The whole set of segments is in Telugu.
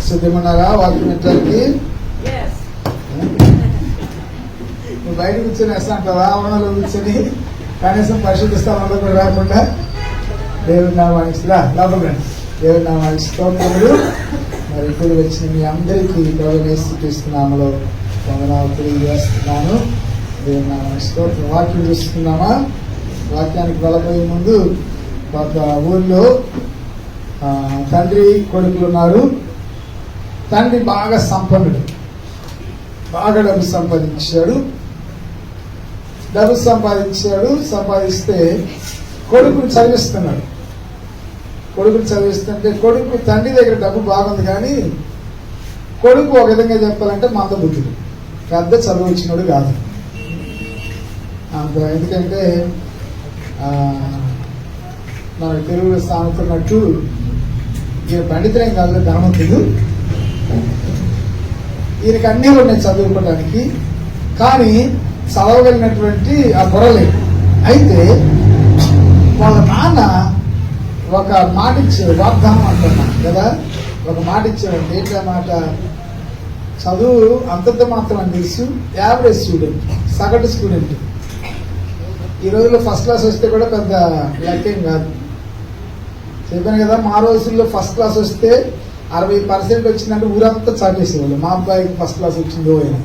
సిద్ధమన్నారా వాక్యం వినడానికి? నువ్వు బయట కూర్చొని వేస్తా అంటావా? ఆవరణలో కూర్చొని కనీసం పరిశుద్ధ స్థానంలో కూడా రాకుండా దేవుడి నామానికి లోపల దేవుడి నామానికి స్తోత్రములు. మరి ఇప్పుడు వచ్చిన మీ అందరికీ ప్రవేశిస్తున్నాములో వందనాలు తెలియజేస్తున్నాను. దేవుడి నామానికి స్తోత్రం. వాక్యం చూస్తున్నామా? వాక్యానికి వెళ్ళబోయే ముందు ఒక ఊళ్ళో తండ్రి కొడుకులు ఉన్నారు. తండ్రి బాగా సంపన్నుడు, బాగా డబ్బు సంపాదించాడు. సంపాదిస్తే కొడుకుని చదివిస్తున్నాడు. చదివిస్తుంటే కొడుకు తండ్రి దగ్గర డబ్బు బాగుంది, కానీ కొడుకు ఒక విధంగా చెప్పాలంటే మందబుద్ధుడు, పెద్ద చదువు వచ్చినాడు కాదు అంత. ఎందుకంటే మనకు తెలుగులో సాగుతున్నట్టు ఈయన పండితులేం కాదు, ధనవంతుడు. ఈయనకి అన్నీ ఉన్నాయి చదువుకోవడానికి, కానీ చదవగలిగినటువంటి ఆ బుర్రలేదు. అయితే వాళ్ళ నాన్న ఒక మాట ఇచ్చాడు, వాగ్దానం అంటున్నాను కదా, ఒక మాట ఇచ్చాడు. ఏంటా మాట? చదువు అంతంత మాత్రం అని తెలుసు, యావరేజ్ స్టూడెంట్, సగటు స్టూడెంట్. ఈ రోజుల్లో ఫస్ట్ క్లాస్ వస్తే కూడా పెద్ద లెక్కేం కాదు. చెప్పాను కదా, మా రోజుల్లో ఫస్ట్ క్లాస్ వస్తే 60% వచ్చిందంటే ఊరంతా చాటేసేవాళ్ళు. మా అబ్బాయికి ఫస్ట్ క్లాస్ వచ్చిందో అయినా.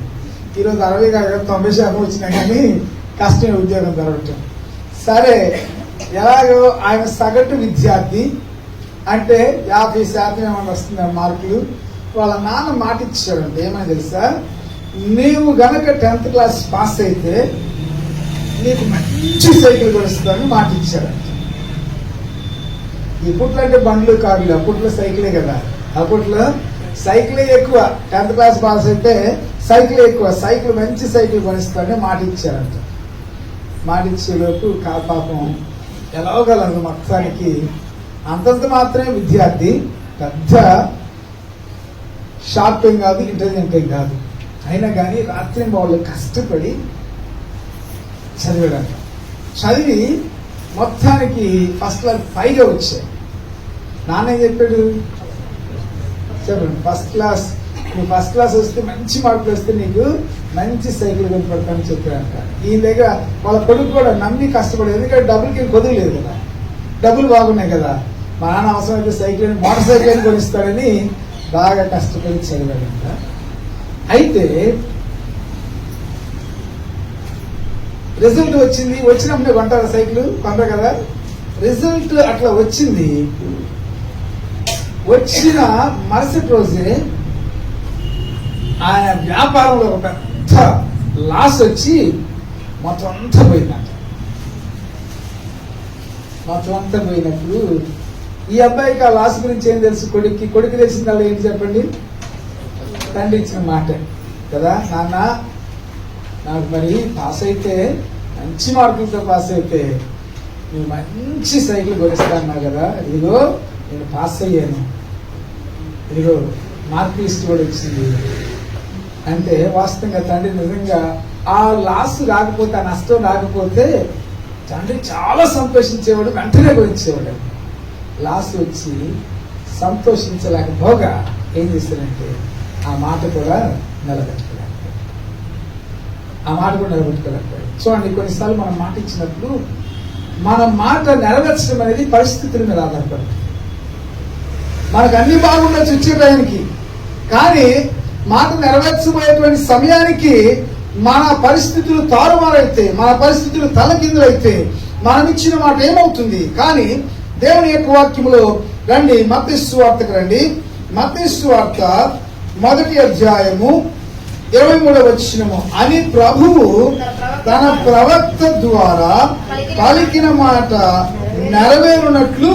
ఈరోజు 60 కాదు 90% వచ్చినా కానీ కష్టమే ఉద్యోగం దొరకటం. సరే, ఎలాగో ఆయన సగటు విద్యార్థి అంటే 50% ఏమన్నా వస్తుంది మార్కులు. వాళ్ళ నాన్న మాట ఇచ్చాడంటే ఏమని తెలుసా? నీవు గనక 10th క్లాస్ పాస్ అయితే నీకు మంచి సైకిల్ కొనిస్తానని మాట ఇచ్చాడంట. ఇప్పట్లో అంటే బండ్లు కార్లు, అప్పట్లో సైకిలే కదా. అప్పట్లో సైకిలే ఎక్కువ. 10th క్లాస్ పాస్ అయితే సైకిల్ ఎక్కువ. సైకిల్ మంచి సైకిల్ కొనిస్తానని మాట ఇచ్చారంట. మాట ఇచ్చేలోపు పాపం ఎలాగలదు మొత్తానికి అంతంత మాత్రమే విద్యార్థి, పెద్ద షార్పింగ్ కాదు, ఇంటెలిజెంట్ కాదు. అయినా కానీ రాత్రి వాళ్ళు కష్టపడి చదివాడంట. చదివి మొత్తానికి ఫస్ట్ క్లాస్ 5 వచ్చాయి. నాన్న ఏం చెప్పాడు? చెప్పండి. నువ్వు ఫస్ట్ క్లాస్ వస్తే మంచి మార్కులు వస్తే నీకు మంచి సైకిల్ కొనిపెడతానని చెప్పాడంట. ఈయన దగ్గర వాళ్ళ కొడుకు కూడా నమ్మి కష్టపడేది, ఎందుకంటే డబ్బులకి కొద్దిలేదు కదా, డబ్బులు బాగున్నాయి కదా. మా నాన్న అవసరమైతే సైకిల్, మోటార్ సైకిల్ కొనిస్తాడని బాగా కష్టపడి చదివాడంట. అయితే రిజల్ట్ వచ్చింది. వచ్చినప్పుడే కొంటారు సైకిల్, కొంటారు కదా. రిజల్ట్ అట్లా వచ్చింది. వచ్చిన మరుసటి రోజే ఆయన వ్యాపారంలో ఒక పెద్ద లాస్ వచ్చి మొత్తం అంతా పోయిందంట. మొత్తం అంతా పోయినప్పుడు ఈ అబ్బాయికి ఆ లాస్ గురించి ఏం తెలుసు? కొడుకు తెలిసిన వాళ్ళు ఏంటి చెప్పండి? తండ్రి ఇచ్చిన మాట కదా, నాన్న నాకు మరి పాస్ అయితే మంచి మార్కులతో పాస్ అయితే నువ్వు మంచి సైకిల్ కొనిస్తాను కదా, ఇదిగో నేను పాస్ అయ్యాను, ఇదిగో మార్క్ లిస్ట్ కూడా వచ్చింది అంటే వాస్తవంగా తండ్రి నిజంగా ఆ లాస్ రాకపోతే, ఆ నష్టం రాకపోతే తండ్రి చాలా సంతోషించేవాడు, వెంటనే కొనిచ్చేవాడు. లాస్ వచ్చి సంతోషించలేకపోగా ఏం చేశాడంటే ఆ మాట కూడా నిలబెట్టుకోలేకపోయాడు. చూడండి, కొన్నిసార్లు మనం మాట ఇచ్చినప్పుడు మన మాట నెరవేర్చడం అనేది పరిస్థితుల మీద ఆధారపడుతుంది. మనకు అన్ని బాగుండొచ్చు వచ్చే టైంకి, కానీ మాట నెరవేర్చబోయేటువంటి సమయానికి మన పరిస్థితులు తారుమారైతే, మన పరిస్థితులు తలకిందులైతే మనం ఇచ్చిన మాట ఏమవుతుంది? కానీ దేవుని యొక్క వాక్యములో రండి, మత్తయి సువార్తకు రండి. మత్తయి సువార్త 1వ అధ్యాయము 23వ వచనము. అని ప్రభువు తన ప్రవక్త ద్వారా పలికిన మాట నెరవేరునట్లు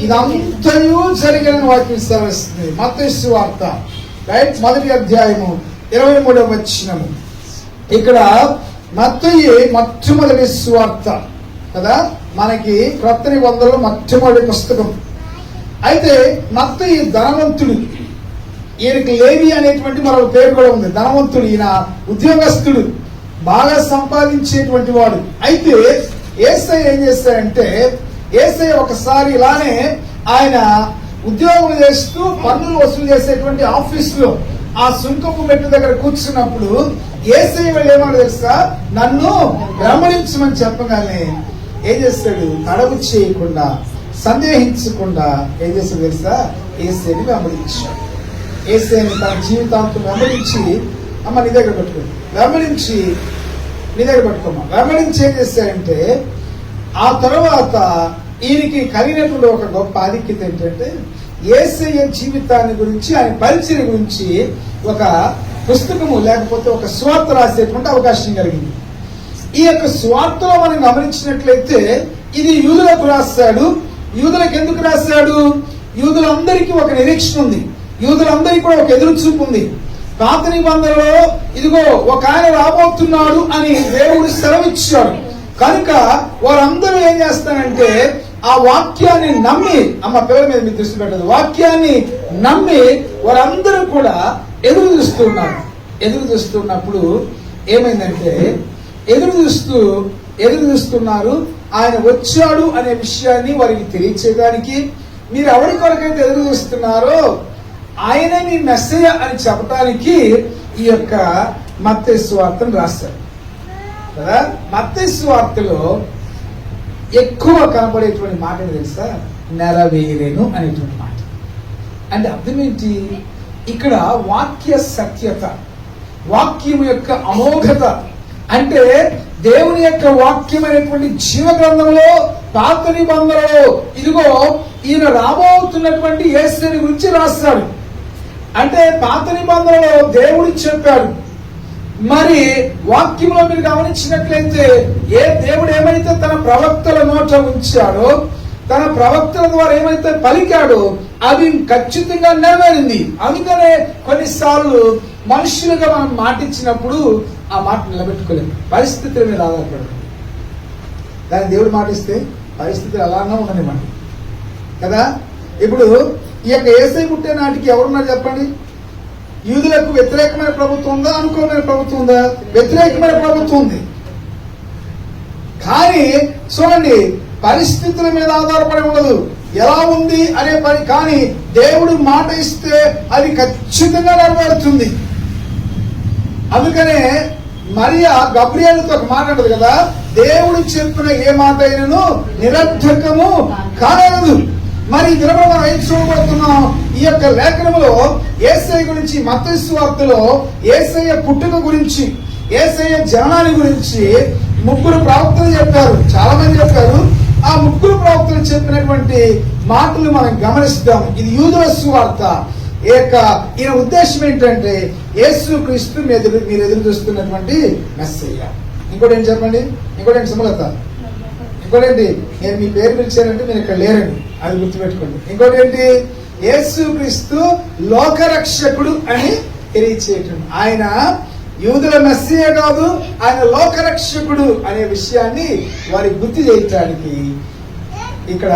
ఇదంతయు జరిగిన వాక్యం సెలవిస్తుంది. మత్తయి సువార్త 1వ అధ్యాయము 23వ వచనము. ఇక్కడ మత్తయి మొట్టమొదటి సువార్త కదా, మనకి క్రొత్త నిబంధనలో మొట్టమొదటి పుస్తకం. అయితే మత్తయి ధనవంతుడు, ఈయనకి లేవి అనేటువంటి మరొక పేరు కూడా ఉంది. ధనవంతుడు, ఈయన ఉద్యోగస్తుడు, బాగా సంపాదించేటువంటి వాడు. అయితే యేసయ్య ఏం చేస్తాడంటే, యేసయ్య ఒకసారి ఇలానే ఆయన ఉద్యోగం చేస్తూ పన్నులు వసూలు చేసేటువంటి ఆఫీసులో ఆ సుంకపు మెట్టు దగ్గర కూర్చున్నప్పుడు యేసయ్య వాళ్ళు ఏమన్నా తెలుసా, నన్ను గమనించమని చెప్పగానే ఏం చేస్తాడు, తడవు చేయకుండా సందేహించకుండా ఏం చేస్తాడు తెలుసా, యేసయ్యని వెంబడించాడు. యేసయ్యని తన జీవితాంతం వెంబడించి, అమ్మ నీ దగ్గర పెట్టుకోండి, వెంబడించి నీ దగ్గర పెట్టుకోమ్మా, వెంబడించి ఏం చేశాడంటే ఆ తర్వాత ఈయనకి కలిగినటువంటి ఒక గొప్ప ఆధిక్యత ఏంటంటే యేసయ్య జీవితాన్ని గురించి, ఆయన పరిచయం గురించి ఒక పుస్తకము లేకపోతే ఒక స్వార్థ రాసేటువంటి అవకాశం కలిగింది. ఈ యొక్క స్వార్థలో మనం గమనించినట్లయితే ఇది యూదులకు రాశాడు. యూదులకు ఎందుకు రాశాడు? యూదులందరికీ ఒక నిరీక్షణ ఉంది, యూదులందరికీ కూడా ఒక ఎదురు చూపు ఉంది. పాత నిబంధనలో ఇదిగో ఒక ఆయన రాబోతున్నాడు అని దేవుడు సెలవిచ్చాడు కనుక వారందరూ ఏం చేస్తారంటే ఆ వాక్యాన్ని నమ్మి, అమ్మ పిల్లల మీద మీరు దృష్టి పెట్టదు, వాక్యాన్ని నమ్మి వారందరూ కూడా ఎదురు చూస్తున్నప్పుడు ఏమైందంటే ఎదురు చూస్తున్నారు. ఆయన వచ్చాడు అనే విషయాన్ని వారికి తెలియచేయడానికి, మీరు ఎవరి కొరకైతే ఎదురు చూస్తున్నారో ఆయన మీ మెస్సయ్య అని చెప్పడానికి ఈ యొక్క మత్తయి సువార్తను రాశారు కదా. మత్తయి సువార్తలో ఎక్కువ కనబడేటువంటి మాట తెలుసా, నెరవేరేను అనేటువంటి మాట. అంటే అర్థం ఏంటి, ఇక్కడ వాక్య సత్యత, వాక్యం యొక్క అమోఘత, అంటే దేవుని యొక్క వాక్యమైనటువంటి జీవ గ్రంథంలో పాత నిబంధనలో ఇదిగో ఈయన రాబోతున్నటువంటి యేసుని గురించి రాస్తాడు. అంటే పాత నిబంధనలో దేవుడు చెప్పాడు, మరి వాక్యంలో మీరు గమనించినట్లయితే దేవుడు ఏమైతే తన ప్రవక్తల నోట ఉంచాడో, తన ప్రవక్తల ద్వారా ఏమైతే పలికాడో అది ఖచ్చితంగా నెరవేరింది. అందుకనే కొన్నిసార్లు మనుషులుగా మనం మాటిచ్చినప్పుడు ఆ మాట నిలబెట్టుకోలేము, పరిస్థితుల మీద ఆధారపడదు. దాన్ని దేవుడు మాటిస్తే పరిస్థితులు అలానే ఉండనివ్వండి కదా. ఇప్పుడు ఈ యొక్క యేసయ్య పుట్టే నాటికి ఎవరున్నారు చెప్పండి? యూదులకు వ్యతిరేకమైన ప్రభుత్వం ఉందా, అనుకూలమైన ప్రభుత్వం ఉందా? వ్యతిరేకమైన ప్రభుత్వం ఉంది. కానీ చూడండి, పరిస్థితుల మీద ఆధారపడి ఉండదు, ఎలా ఉంది అనే పని. కానీ దేవుడు మాట ఇస్తే అది ఖచ్చితంగా నెరవేరుతుంది. అందుకనే మరియా గబ్రియేలుతో ఒక మాట అంటది కదా, దేవుడు చెప్పిన ఏ మాట అయినను నిరర్థకము కానదు. మరి దినమున మనం ఏం చూడబోతున్నాం? ఈ యొక్క లేఖనములో యేసయ్య గురించి, మత్తయి సువార్తలో యేసయ్య పుట్టుక గురించి, యేసయ్య జననాన్ని గురించి ముగ్గురు ప్రవక్తలు చెప్పారు, చాలా మంది చెప్పారు. ఆ ముగ్గురు ప్రవక్తలు చెప్పినటువంటి మాటలు మనం గమనిస్తాం. ఇది యూదుల సువార్త. ఈయన ఉద్దేశం ఏంటంటే యేసు క్రీస్తు మీరు ఎదురు చూస్తున్నటువంటి మెస్సయ్య. ఇంకోటి ఏంటి చెప్పండి? ఇంకోటి ఏంటి సుమలత? ఇంకోటి ఏంటి? నేను మీ పేరు పిలిచానంటే మీరు ఇక్కడ లేరండి, అది గుర్తుపెట్టుకోండి. ఇంకోటి ఏంటి? యేసు క్రీస్తు లోకరక్షకుడు అని తెలియచేయటం. ఆయన యూదుల మెస్సయ్య కాదు, ఆయన లోకరక్షకుడు అనే విషయాన్ని వారికి గుర్తు చేయటానికి ఇక్కడ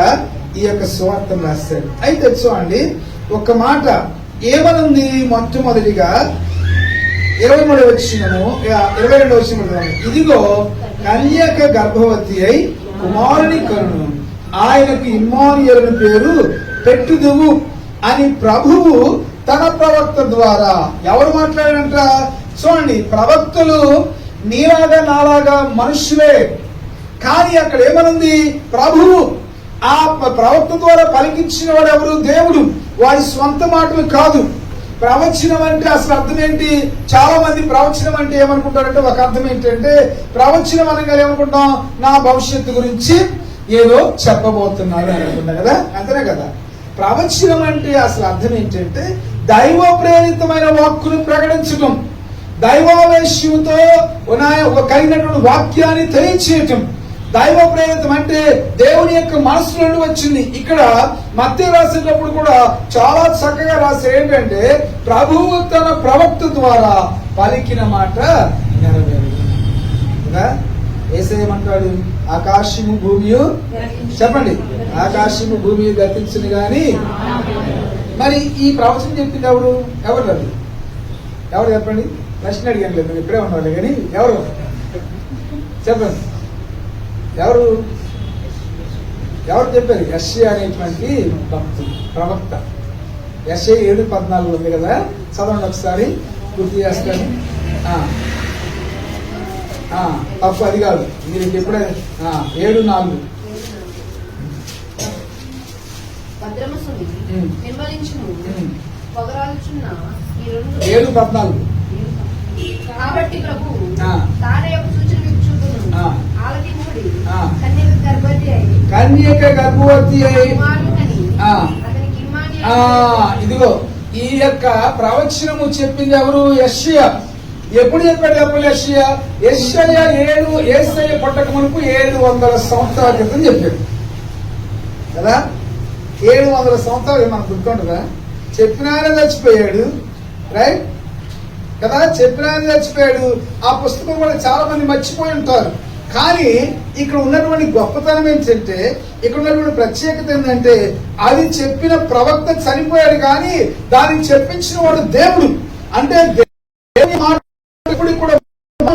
ఈ యొక్క సువార్తను రాశాడు. అయితే చూడండి, ఒక మాట ఏమనుంది? మొట్టమొదటిగా 23వ వచనము, 22వ వచనము, ఇదిగో కన్యక గర్భవతి అయి కుమారుని కనును, ఆయనకు ఇమ్మానుయేలు పేరు పెట్టుదువు అని ప్రభువు తన ప్రవక్త ద్వారా ఎవరు మాట్లాడారంట? చూడండి, ప్రవక్తలు నీలాగా నాలాగా మనుషులే, కానీ అక్కడ ఏమనుంది? ప్రభువు. ఆ ప్రవక్త ద్వారా పలికించిన వాడు ఎవరు? దేవుడు. వారి స్వంత మాటలు కాదు. ప్రవచనం అంటే అసలు అర్థం ఏంటి? చాలా మంది ప్రవచనం అంటే ఏమనుకుంటారంటే, ఒక అర్థం ఏంటంటే ప్రవచనం అనగా ఏమనుకుంటాం, నా భవిష్యత్తు గురించి ఏదో చెప్పబోతున్నాడు అని అనుకుంటా కదా, అంతనే కదా. ప్రవచనం అంటే అసలు అర్థం ఏంటంటే దైవ ప్రేరితమైన వాక్కును ప్రకటించడం, దైవావేశంతో కలిగినటువంటి వాక్యాన్ని తెలియచేయటం. దైవ ప్రేరితం అంటే దేవుని యొక్క మనసు నుండి వచ్చింది. ఇక్కడ మత్తయి రాసేటప్పుడు కూడా చాలా చక్కగా రాశారు. ఏంటంటే ప్రభువు తన ప్రవక్త ద్వారా పలికిన మాట నెరవేరు కదా. యేసయ్యమంటాడు, ఆకాశము భూమియు, చెప్పండి, ఆకాశము భూమి గతించును గాని. మరి ఈ ప్రవచనం చెప్పింది ఎవరు? ఎవరు చెప్పండి? ప్రశ్న అడిగాను లేదు, ఇప్పుడే ఉన్నారు కానీ ఎవరు చెప్పండి? ఎవరు? ఎవరు చెప్పారు? యెషయా అనేటువంటి భక్తుడు, ప్రవక్త. యెషయా 7:14 ఉంది కదా, చదవండి ఒకసారి, గుర్తు చేస్తాను. తప్పు అది కాదు, మీరు ఎప్పుడైనా 7:4. భద్రమసుని నిర్మలించును పొగరాల్చున్న ఈ 7:14. కాబట్టి ప్రభు తార యొక్క సూచన మీకు చూపును. ఆలకించుడి, కన్యక గర్భవతి అయి అతనికి ఇమ్మానుయేలు. ఇదిగో ఈ యొక్క ప్రవచనము చెప్పింది ఎవరు? యెషయా. ఎప్పుడు చెప్పాడు? చెప్పండి. యెషయా యేసయ్య పుట్టక మునుపు 700 సంవత్సరాల క్రితం చెప్పాడు కదా. 700 సంవత్సరాలు మనకు గుర్తుండదా? చెప్పిన ఆయన చచ్చిపోయాడు, రైట్ కదా, చెప్పిన ఆయన చచ్చిపోయాడు. ఆ పుస్తకం కూడా చాలా మంది మర్చిపోయి ఉంటారు. కానీ ఇక్కడ ఉన్నటువంటి గొప్పతనం ఏంటంటే, ఇక్కడ ఉన్నటువంటి ప్రత్యేకత ఏంటంటే, అది చెప్పిన ప్రవక్త చనిపోయాడు కానీ దాన్ని చెప్పించిన వాడు దేవుడు. అంటే దేవుని మాట కూడా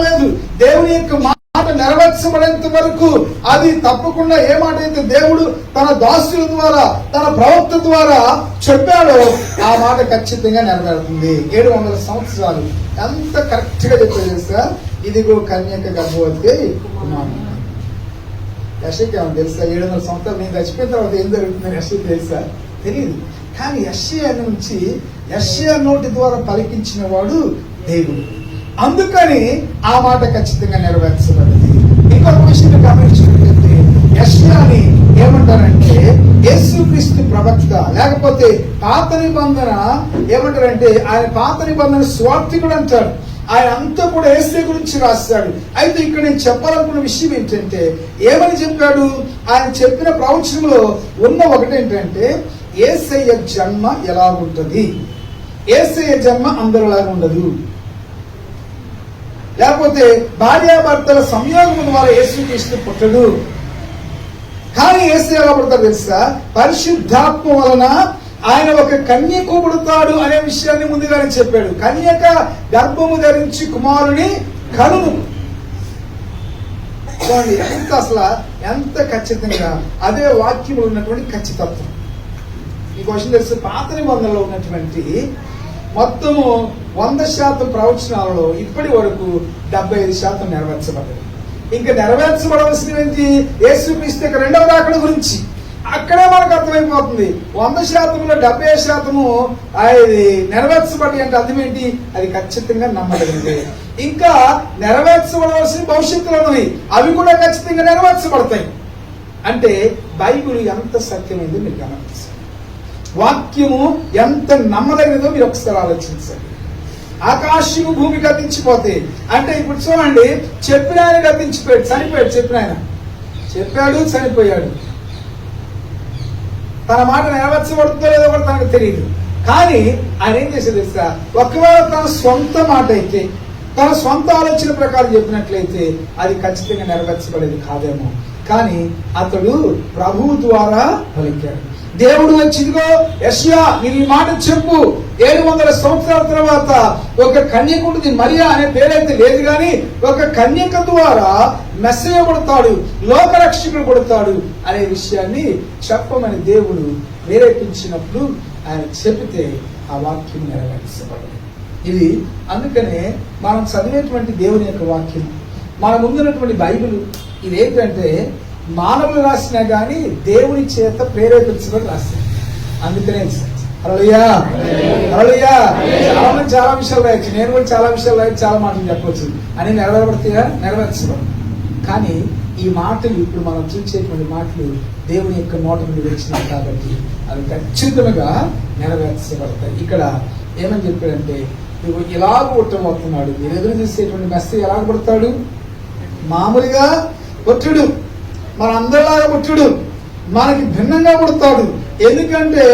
లేదు. దేవుని యొక్క మాట నెరవేర్చబడేంత వరకు అది తప్పకుండా ఏ మాట అయితే దేవుడు తన దాసుల ద్వారా, తన ప్రవక్త ద్వారా చెప్పాడో ఆ మాట ఖచ్చితంగా నెరవేరుతుంది. 700 సంవత్సరాలు ఎంత కరెక్ట్ గా చెప్పేది సార్. ఇదిగో కన్యక గర్భవతి కుమారుడు. యెషయాకి ఏమన్నా తెలుసా? 700 సంవత్సరాలు నేను చచ్చిపోయిన తర్వాత ఏం జరుగుతుందని యెషయాకి తెలుసా? తెలియదు. కానీ యెషయా నుంచి, యెషయా నోటి ద్వారా పలికించిన వాడు దేవుడు. అందుకని ఆ మాట ఖచ్చితంగా నెరవేర్చబడింది. ఇంకొక విషయం గమనించినట్లయితే, యెషయాని ఏమంటారంటే యేసుక్రీస్తు ప్రవక్త, లేకపోతే పాత నిబంధన ఏమంటారంటే ఆయన పాత నిబంధన స్వార్థికుడు అంటారు. ఆయన అంతా కూడా యేసే గురించి రాస్తాడు. అయితే ఇక్కడ నేను చెప్పాలనుకున్న విషయం ఏంటంటే, ఏమని చెప్పాడు? ఆయన చెప్పిన ప్రవచనంలో ఉన్న ఒకటేంటంటే, యేసయ్య జన్మ ఎలా ఉంటది? యేసయ్య జన్మ అందరిలాగా ఉండదు. లేకపోతే భార్యాభర్తల సంయోగం ద్వారా యేసుక్రీస్తు పుట్టడు. కానీ యేసు ఎలా పుడతాడు తెలుసా? పరిశుద్ధాత్మ వలన ఆయన ఒక కన్యకు పుడతాడు అనే విషయాన్ని ముందుగానే చెప్పాడు. కన్యక గర్భము ధరించి కుమారుని కనును. ఎంత అసలు ఎంత ఖచ్చితంగా అదే వాక్యములు ఉన్నటువంటి ఖచ్చితత్వం. ఈ క్వశ్చన్ తెలుసు. పాత నిబంధనలో ఉన్నటువంటి మొత్తము 100% ప్రవచనాలలో ఇప్పటి వరకు 75% నెరవేర్చబడ్డది. ఇంకా నెరవేర్చబడవలసినవి ఏంటి? యేసుక్రీస్తు యొక్క రెండవ రాకడ గురించి. అక్కడే మనకు అర్థమైపోతుంది. 100%లో 70% అది నెరవేర్చబడి అంటే అర్థం ఏంటి? అది ఖచ్చితంగా నమ్మదగినది. ఇంకా నెరవేర్చబడవలసిన భవిష్యత్తులో ఉన్నవి, అవి కూడా ఖచ్చితంగా నెరవేర్చబడతాయి. అంటే బైబిల్ ఎంత సత్యమైందో మీరు గమనించాలి. వాక్యము ఎంత నమ్మదగినదో మీరు ఒకసారి ఆలోచించండి. ఆకాశము భూమి గతించిపోతే అంటే ఇప్పుడు చూడండి, చెప్పిన ఆయన గతించిపోయాడు, చనిపోయాడు. చెప్పిన ఆయన చెప్పాడు, చనిపోయాడు. తన మాట నెరవేర్చబడుతుందో లేదో కూడా తనకు తెలియదు. కానీ ఆయన ఏం చేసేది తెలుసా? ఒకవేళ తన సొంత మాట అయితే, తన సొంత ఆలోచన ప్రకారం చెప్పినట్లయితే అది ఖచ్చితంగా నెరవేర్చబడేది కాదేమో. కానీ అతడు ప్రభువు ద్వారా పలికాడు. దేవుడు వచ్చి, ఇదిగో యెషయా నీవు ఈ మాట చెప్పు, 700 సంవత్సరాల తర్వాత ఒక కన్యకుంటుంది, మరియా అనే పేరైతే లేదు కానీ ఒక కన్యక ద్వారా మెస్సయ్య పుడతాడు, లోకరక్షకుడు పుడతాడు అనే విషయాన్ని చెప్పమని దేవుడు ప్రేరేపించినప్పుడు ఆయన చెబితే ఆ వాక్యం నెరవేర్చబడింది. ఇది అందుకనే మనం చదివేటువంటి దేవుని యొక్క వాక్యం, మన ముందున్నటువంటి బైబిల్ ఇదేంటంటే మానవులు రాసినా గానీ దేవుని చేత ప్రేరేపించబడి రాస్తారు. అందుకనే హల్లెలూయా హల్లెలూయా. చాలా మంది చాలా విషయాలు రాయొచ్చు, నేను కూడా చాలా విషయాలు రాయొచ్చు, చాలా మాటలు చెప్పవచ్చు. అని నెరవేరబడతాయా? నెరవేర్చబడు. కానీ ఈ మాటలు ఇప్పుడు మనం చూసేటువంటి మాటలు దేవుని యొక్క నోట నుండి వచ్చినాయి కాబట్టి అవి ఖచ్చితంగా నెరవేర్చబడతాయి. ఇక్కడ ఏమని చెప్పాడంటే, నువ్వు ఇలాగ పుట్టబోతున్నాడు. మీరు ఎదురు చూసేటువంటి మెస్సయ్య ఎలాగ పుడతాడు? మామూలుగా పుట్టుడు, మన అందరిలాగా పుట్టుడు, మనకి భిన్నంగా పుడతాడు. ఎందుకంటే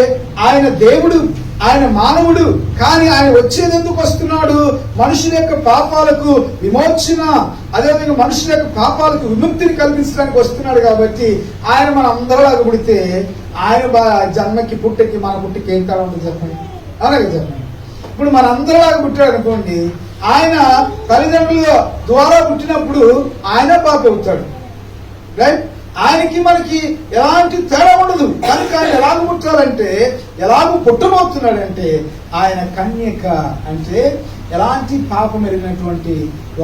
ఆయన దేవుడు, ఆయన మానవుడు. కానీ ఆయన వచ్చేది ఎందుకు వస్తున్నాడు? మనుషుల యొక్క పాపాలకు విమోచన, అదేవిధంగా మనుషుల యొక్క పాపాలకు విముక్తిని కల్పించడానికి వస్తున్నాడు. కాబట్టి ఆయన మన అందరిలాగా పుడితే ఆయన జన్మకి పుట్టకి మన పుట్టికి ఏం తేడా ఉంటుంది చెప్పండి? అలాగే చెప్పండి. ఇప్పుడు మన అందరిలాగా పుట్టాడు అనుకోండి, ఆయన తల్లిదండ్రుల ద్వారా పుట్టినప్పుడు ఆయన పాప అవుతాడు, రైట్? ఆయనకి మనకి ఎలాంటి తేడా ఉండదు. కనుక ఆయన ఎలాగ పుట్టాలంటే, ఎలాగ పుట్టబోతున్నాడంటే, ఆయన కన్యక అంటే ఎలాంటి పాపం ఎరిగినటువంటి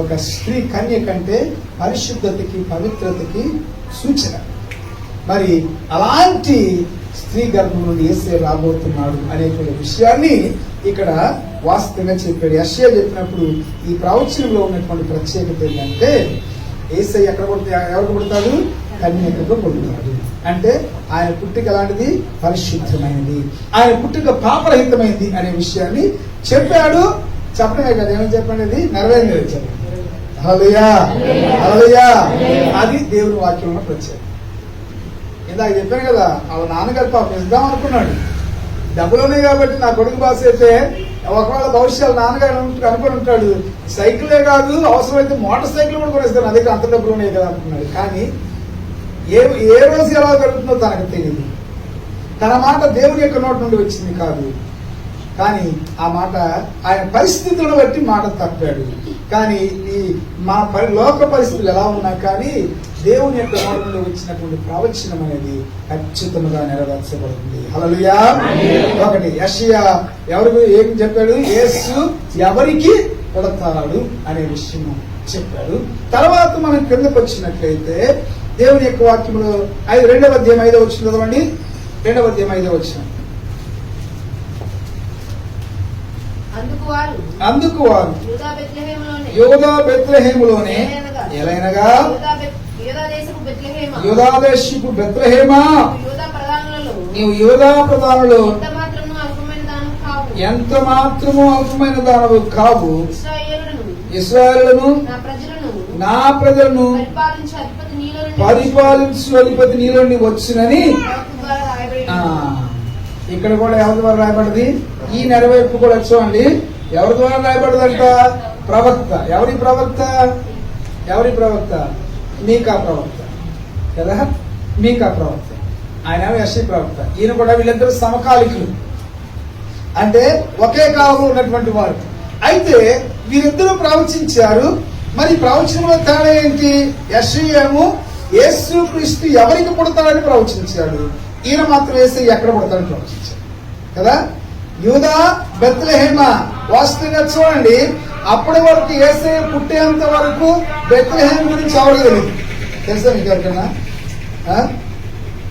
ఒక స్త్రీ. కన్యక అంటే పరిశుద్ధతకి, పవిత్రతకి సూచన. మరి అలాంటి స్త్రీ గర్భం నుండి యేసే రాబోతున్నాడు అనేటువంటి విషయాన్ని ఇక్కడ వాస్తవంగా చెప్పాడు. యెషయా చెప్పినప్పుడు ఈ ప్రవచనంలో ఉన్నటువంటి ప్రత్యేకత ఏంటంటే, యేసయ్య ఎక్కడ ఎవరికి పుడతాడు? కన్యకగా పుడతాడు. అంటే ఆయన పుట్టుక ఎలాంటిది? పరిశుద్ధమైనది. ఆయన పుట్టుక పాపరహితమైంది అనే విషయాన్ని చెప్పాడు. చెప్పడమే కదా, ఏమని చెప్పండి, అది నెరవేరింది చెప్పండి. హల్లెలూయా, హల్లెలూయా. అది దేవుని వాక్యంలో ప్రత్యేకత. ఇందాక చెప్పాను కదా, వాళ్ళ నాన్నగారు పాపం ఇద్దాం అనుకున్నాడు, డబ్బులు ఉన్నాయి కాబట్టి నా కొడుకు బాస్ అయితే ఒకవేళ భవిష్యత్తు నాన్నగారు అనుకుని ఉంటాడు, సైకిలే కాదు అవసరమైతే మోటార్ సైకిల్ కూడా కొనేస్తాను, నా దగ్గర అంత డబ్బులు ఉన్నాయి కదా అనుకున్నాడు. కానీ ఏ రోజు ఎలా జరుగుతుందో తనకు తెలియదు. తన మాట దేవుని యొక్క నోటి నుండి వచ్చింది కాదు. కానీ ఆ మాట ఆయన పరిస్థితులను బట్టి మాట తప్పాడు. కానీ ఈ లోక పరిస్థితులు ఎలా ఉన్నా కానీ దేవుని యొక్క నోటి నుండి వచ్చినటువంటి ప్రవచనం అనేది ఖచ్చితంగా నెరవేర్చబడుతుంది. హల్లెలూయా. ఒకటి యెషయా ఎవరికి ఏం చెప్పాడు? యేసు ఎవరికి పుడతాడు అనే విషయం చెప్పాడు. తర్వాత మనం కిందకు వచ్చినట్లయితే దేవుని యొక్క వాక్యంలో 2వ అధ్యాయం 5వ వచనం చదవండి. 2వ అధ్యాయం 5వ వచనం. అందుకు వారు యూదా బెత్లెహేములోనే ఎలైనగా యూదా దేశపు బెత్లెహేమా, నీవు యూదా ప్రధానులు ఎంత మాత్రము అల్పమైన దానవు కావు, ఇశ్రాయేలును నా ప్రజలను పరిపాలించు అధిపతి నీలోని వచ్చినని. ఇక్కడ కూడా ఎవరి ద్వారా రాయబడింది? ఈ నెరవేర్పు కూడా చూడండి. ఎవరి ద్వారా రాయబడదంట? ప్రవక్త. ఎవరి ప్రవక్త? మీకా ప్రవక్త కదా, మీకా ప్రవక్త. ఆయన యెషయా ప్రవక్త. ఈయన కూడా వీళ్ళిద్దరు సమకాలికులు, అంటే ఒకే కాలంలో ఉన్నటువంటి వారు. అయితే వీరిద్దరూ ప్రవచించారు. మరి ప్రవచనంలో తేడా ఏంటి? యెషయా యేసుక్రీస్తు ఎవరికి పుడతాడని ప్రవచించాడు, ఈయన మాత్రం యేసయ్య ఎక్కడ పుడతాడని ప్రవచించాడు కదా. యూదా బెత్లెహేమ. వాస్తవంగా చూడండి, అప్పటి వరకు యేసయ్య పుట్టేంత వరకు బెత్లెహేమ గురించి ఎవరికి తెలియదు. తెలుసా మీకు ఎవరికన్నా?